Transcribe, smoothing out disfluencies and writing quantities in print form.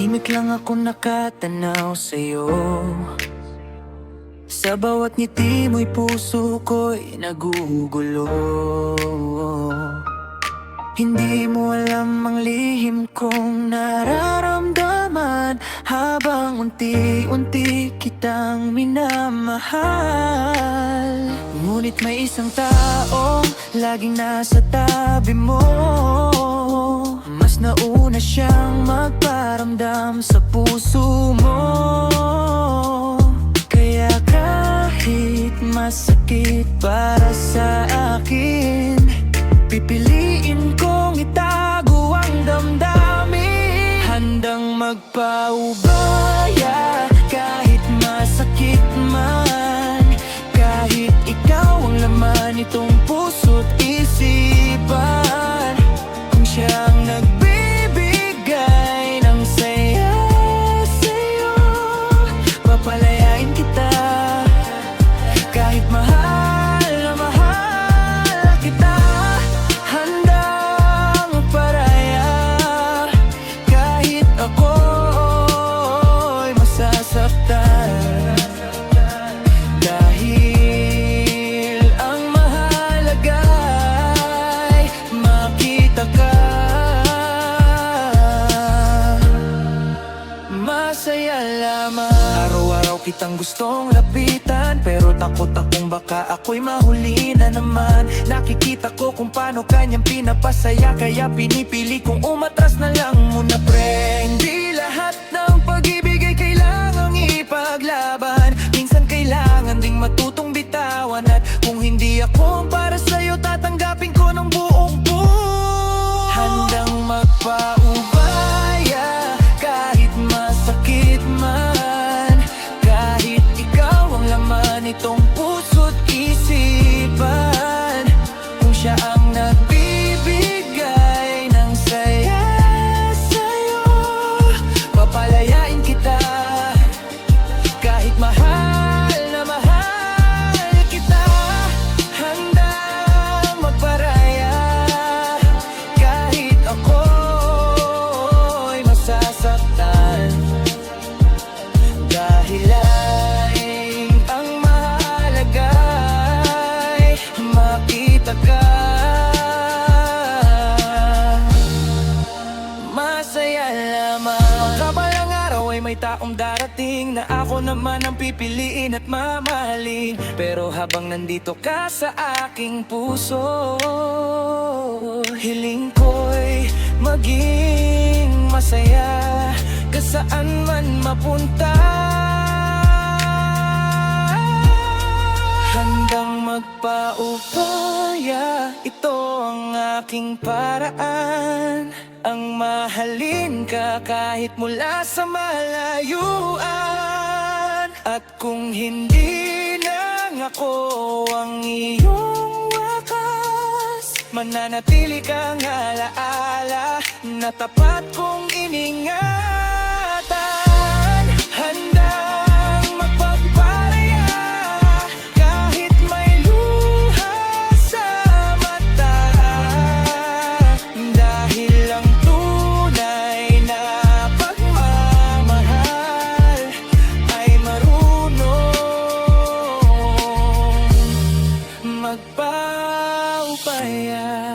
Tahimik lang ako nakatanaw sa'yo. Sa bawat ngiti mo'y puso ko'y nagugulo. Hindi mo alam ang lihim kong nararamdaman habang unti-unti kitang minamahal. Ngunit may isang taong laging nasa tabi mo. Mas nauna siyang magparamdam sa puso mo. Kaya kahit masakit para sa akin, pipiliin kong itago ang damdamin. Handang magpaubaya kahit masakit man, kahit ikaw ang laman nitong puso't isipan. Kung siya ang nagbibigay ng saya sa'yo, papalayain kita kahit mahal na mahal kita. Handang magparaya kahit ako'y masasaktan. Dahil ang mahalaga ay makita ka. Masaya lamang. Araw-araw kitang gustong lapitan, pero takot akong baka ako'y mahuli na naman. Nakikita ko kung paano kanyang pinapasaya, kaya pinipili kong umatras na lang muna, pre. Hindi lahat ng pag-ibig ay kailangang ipaglaban. Minsan kailangan ding matutong bitawan. At kung hindi ako para sa'yo, tatanggapin ko ng buong buo. Handang magpaubaya kahit masakit man, kahit ikaw ang laman nitong puso't isipan. Kung siya ang nagbibigay ng saya sa'yo, papalayain kita kahit mahal na mahal kita. Handang magparaya kahit ako'y masasaktan. Dahil ang mahalaga ay makita ka. Masaya lamang. Makabalang araw ay may taong darating na ako naman ang pipiliin at mamahalin. Pero habang nandito ka sa aking puso, hiling ko'y maging masaya kasaan man mapunta. Handang magpaubaya, ito ang aking paraan. Ang mahalin ka kahit mula sa malayuan. At kung hindi nang ako ang iyong wakas, mananatili kang alaala na tapat kong iningatan. Handang magpagparaya kahit may luha sa mata. Dahil ang tunay na pagmamahal ay marunong magpaubaya.